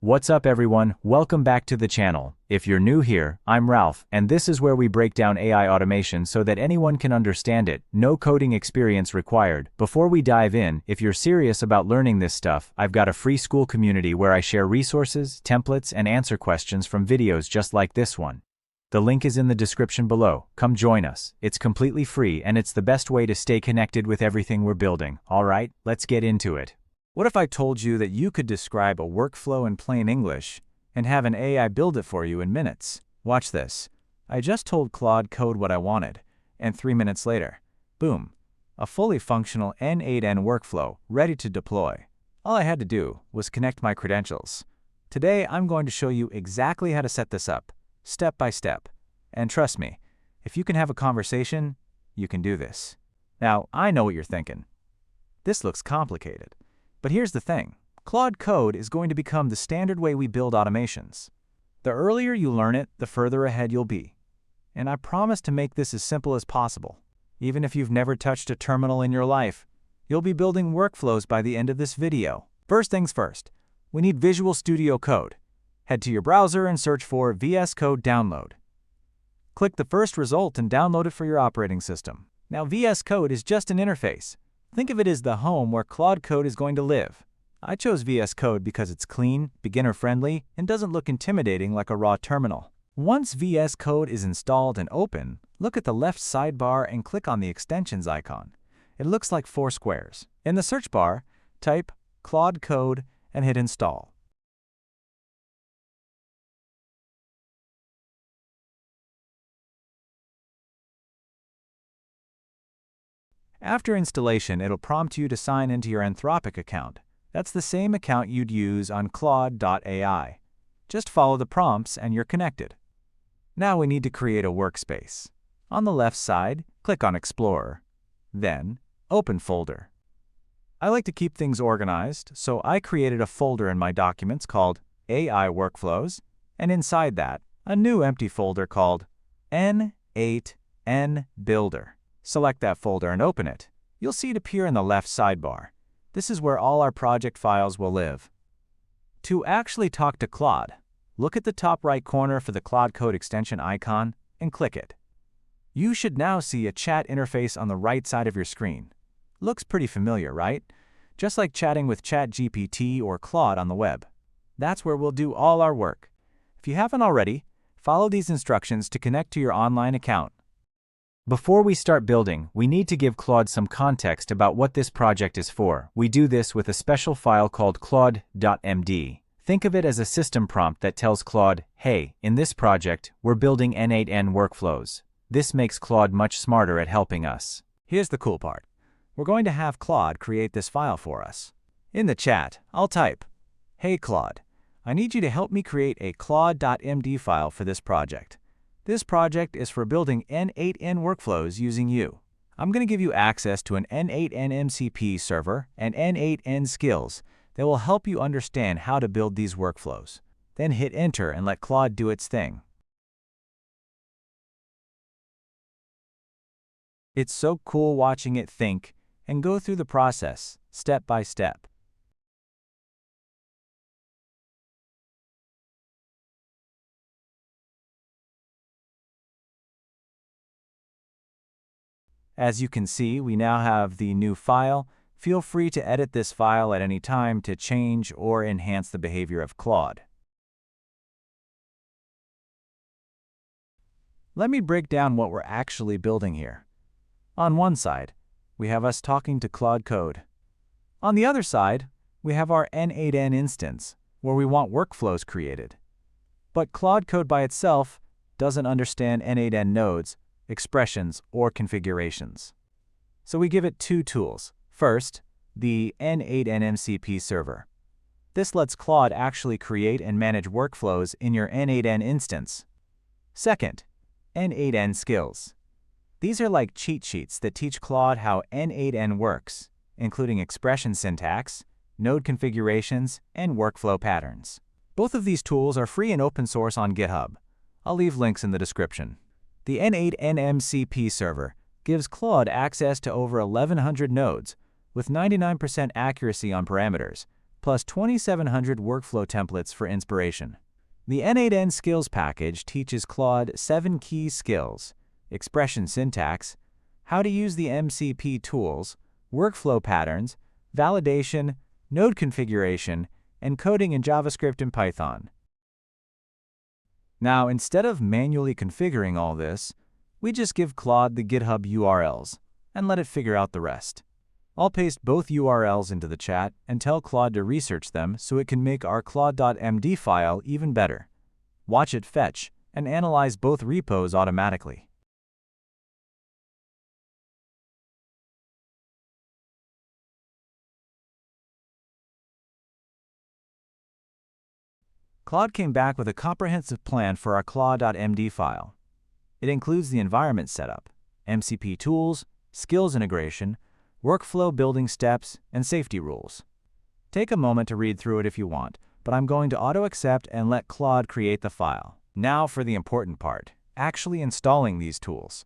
What's up everyone, welcome back to the channel. If you're new here, I'm Ralph, and this is where we break down AI automation so that anyone can understand it, no coding experience required. Before we dive in, if you're serious about learning this stuff, I've got a free school community where I share resources, templates, and answer questions from videos just like this one. The link is in the description below. Come join us. It's completely free and it's the best way to stay connected with everything we're building. Alright, let's get into it. What if I told you that you could describe a workflow in plain English and have an AI build it for you in minutes? Watch this. I just told Claude Code what I wanted, and 3 minutes later, boom, a fully functional n8n workflow ready to deploy. All I had to do was connect my credentials. Today, I'm going to show you exactly how to set this up, step by step. And trust me, if you can have a conversation, you can do this. Now, I know what you're thinking. This looks complicated. But here's the thing, Claude Code is going to become the standard way we build automations. The earlier you learn it, the further ahead you'll be. And I promise to make this as simple as possible. Even if you've never touched a terminal in your life, you'll be building workflows by the end of this video. First things first, we need Visual Studio Code. Head to your browser and search for VS Code Download. Click the first result and download it for your operating system. Now VS Code is just an interface. Think of it as the home where Claude Code is going to live. I chose VS Code because it's clean, beginner-friendly, and doesn't look intimidating like a raw terminal. Once VS Code is installed and open, look at the left sidebar and click on the extensions icon. It looks like 4 squares. In the search bar, type Claude Code and hit Install. After installation, it'll prompt you to sign into your Anthropic account. That's the same account you'd use on Claude.ai. Just follow the prompts and you're connected. Now we need to create a workspace. On the left side, click on Explorer, then Open Folder. I like to keep things organized, so I created a folder in my documents called AI Workflows, and inside that, a new empty folder called n8n Builder. Select that folder and open it. You'll see it appear in the left sidebar. This is where all our project files will live. To actually talk to Claude, look at the top right corner for the Claude Code extension icon and click it. You should now see a chat interface on the right side of your screen. Looks pretty familiar, right? Just like chatting with ChatGPT or Claude on the web. That's where we'll do all our work. If you haven't already, follow these instructions to connect to your online account. Before we start building, we need to give Claude some context about what this project is for. We do this with a special file called claude.md. Think of it as a system prompt that tells Claude, hey, in this project, we're building n8n workflows. This makes Claude much smarter at helping us. Here's the cool part. We're going to have Claude create this file for us. In the chat, I'll type, hey Claude, I need you to help me create a claude.md file for this project. This project is for building n8n workflows using you. I'm going to give you access to an n8n MCP server and n8n skills that will help you understand how to build these workflows. Then hit enter and let Claude do its thing. It's so cool watching it think and go through the process, step by step. As you can see, we now have the new file. Feel free to edit this file at any time to change or enhance the behavior of Claude. Let me break down what we're actually building here. On one side, we have us talking to Claude Code. On the other side, we have our n8n instance, where we want workflows created. But Claude Code by itself doesn't understand n8n nodes, expressions, or configurations. So we give it 2 tools. First, the n8n MCP server. This lets Claude actually create and manage workflows in your n8n instance. Second, n8n skills. These are like cheat sheets that teach Claude how n8n works, including expression syntax, node configurations, and workflow patterns. Both of these tools are free and open source on GitHub. I'll leave links in the description. The n8n MCP server gives Claude access to over 1,100 nodes with 99% accuracy on parameters, plus 2,700 workflow templates for inspiration. The n8n skills package teaches Claude 7 key skills: expression syntax, how to use the MCP tools, workflow patterns, validation, node configuration, and coding in JavaScript and Python. Now, instead of manually configuring all this, we just give Claude the GitHub URLs and let it figure out the rest. I'll paste both URLs into the chat and tell Claude to research them so it can make our claude.md file even better. Watch it fetch and analyze both repos automatically. Claude came back with a comprehensive plan for our claude.md file. It includes the environment setup, MCP tools, skills integration, workflow building steps, and safety rules. Take a moment to read through it if you want, but I'm going to auto-accept and let Claude create the file. Now for the important part, actually installing these tools.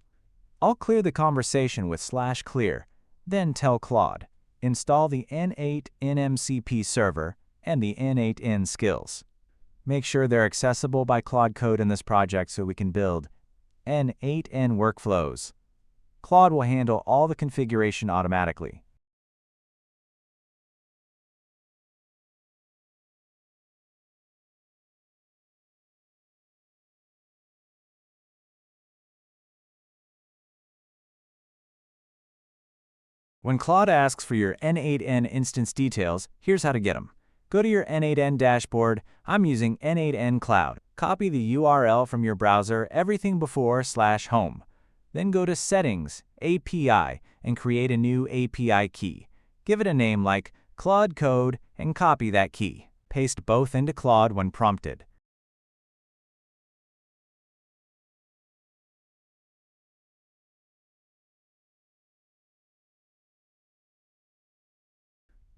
I'll clear the conversation with /clear, then tell Claude, install the n8n MCP server and the n8n skills. Make sure they're accessible by Claude Code in this project so we can build n8n workflows. Claude will handle all the configuration automatically. When Claude asks for your n8n instance details, here's how to get them. Go to your n8n dashboard. I'm using n8n Cloud. Copy the URL from your browser, everything before /home. Then go to Settings, API, and create a new API key. Give it a name like Claude Code and copy that key. Paste both into Claude when prompted.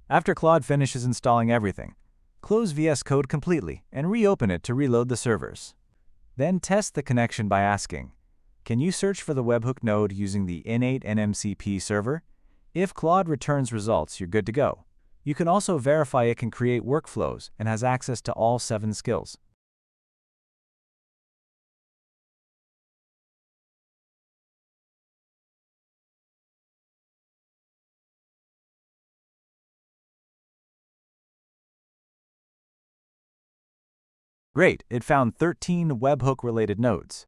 After Claude finishes installing everything, close VS Code completely and reopen it to reload the servers. Then test the connection by asking, can you search for the webhook node using the n8n MCP server? If Claude returns results, you're good to go. You can also verify it can create workflows and has access to all 7 skills. Great, it found 13 webhook-related nodes.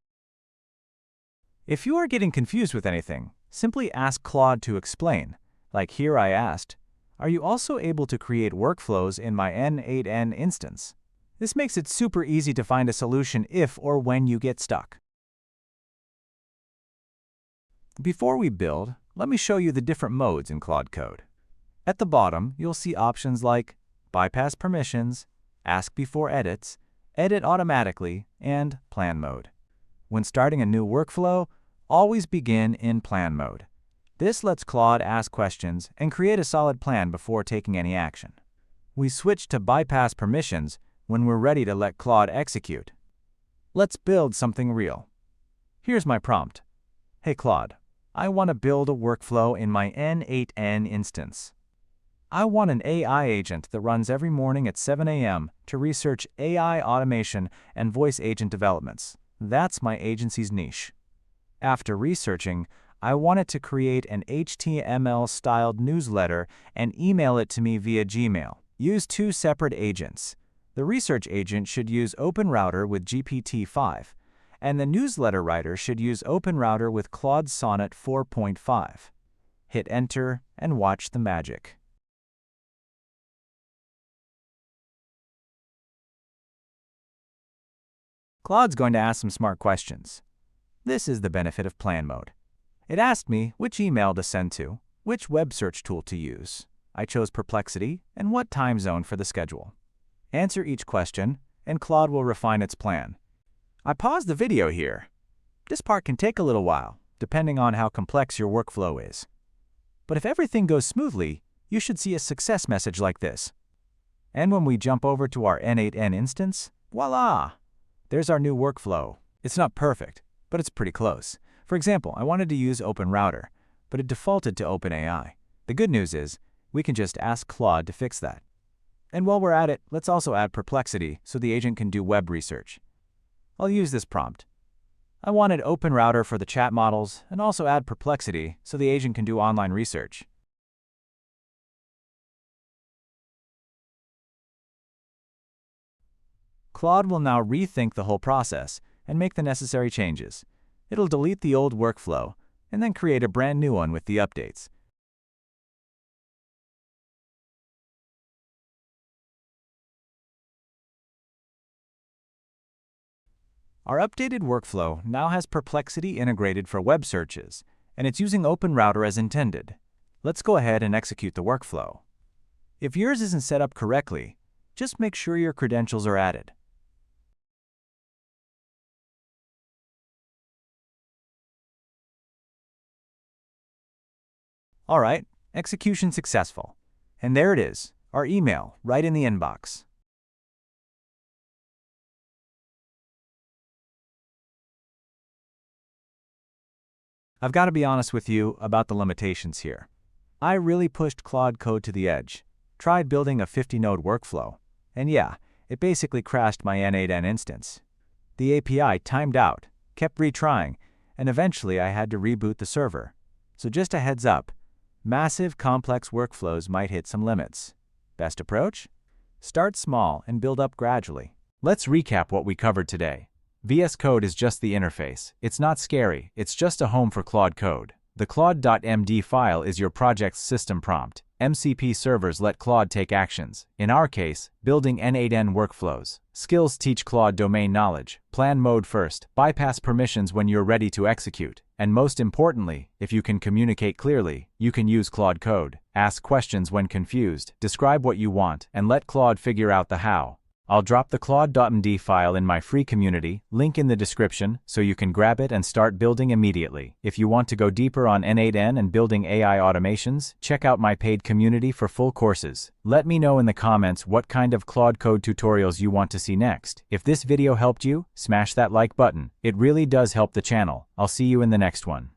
If you are getting confused with anything, simply ask Claude to explain. Like here I asked, are you also able to create workflows in my n8n instance? This makes it super easy to find a solution if or when you get stuck. Before we build, let me show you the different modes in Claude Code. At the bottom, you'll see options like bypass permissions, ask before edits, edit automatically, and plan mode. When starting a new workflow, always begin in plan mode. This lets Claude ask questions and create a solid plan before taking any action. We switch to bypass permissions when we're ready to let Claude execute. Let's build something real. Here's my prompt. Hey Claude, I want to build a workflow in my n8n instance. I want an AI agent that runs every morning at 7 a.m. to research AI automation and voice agent developments. That's my agency's niche. After researching, I want it to create an HTML-styled newsletter and email it to me via Gmail. Use 2 separate agents. The research agent should use OpenRouter with GPT-5, and the newsletter writer should use OpenRouter with Claude Sonnet 4.5. Hit Enter and watch the magic. Claude's going to ask some smart questions. This is the benefit of plan mode. It asked me which email to send to, which web search tool to use. I chose Perplexity and what time zone for the schedule. Answer each question, and Claude will refine its plan. I paused the video here. This part can take a little while, depending on how complex your workflow is. But if everything goes smoothly, you should see a success message like this. And when we jump over to our n8n instance, voila! There's our new workflow. It's not perfect, but it's pretty close. For example, I wanted to use OpenRouter, but it defaulted to OpenAI. The good news is, we can just ask Claude to fix that. And while we're at it, let's also add perplexity so the agent can do web research. I'll use this prompt. I wanted OpenRouter for the chat models and also add perplexity so the agent can do online research. Claude will now rethink the whole process and make the necessary changes. It'll delete the old workflow and then create a brand new one with the updates. Our updated workflow now has perplexity integrated for web searches, and it's using OpenRouter as intended. Let's go ahead and execute the workflow. If yours isn't set up correctly, just make sure your credentials are added. Alright, execution successful. And there it is, our email, right in the inbox. I've got to be honest with you about the limitations here. I really pushed Claude Code to the edge, tried building a 50-node workflow, and yeah, it basically crashed my n8n instance. The API timed out, kept retrying, and eventually I had to reboot the server. So just a heads up, massive complex workflows might hit some limits. Best approach? Start small and build up gradually. Let's recap what we covered today. VS Code is just the interface. It's not scary, it's just a home for Claude Code. The Claude.md file is your project's system prompt. MCP servers let Claude take actions. In our case, building n8n workflows. Skills teach Claude domain knowledge. Plan mode first. Bypass permissions when you're ready to execute. And most importantly, if you can communicate clearly, you can use Claude Code. Ask questions when confused. Describe what you want, and let Claude figure out the how. I'll drop the Claude.md file in my free community, link in the description, so you can grab it and start building immediately. If you want to go deeper on n8n and building AI automations, check out my paid community for full courses. Let me know in the comments what kind of Claude Code tutorials you want to see next. If this video helped you, smash that like button. It really does help the channel. I'll see you in the next one.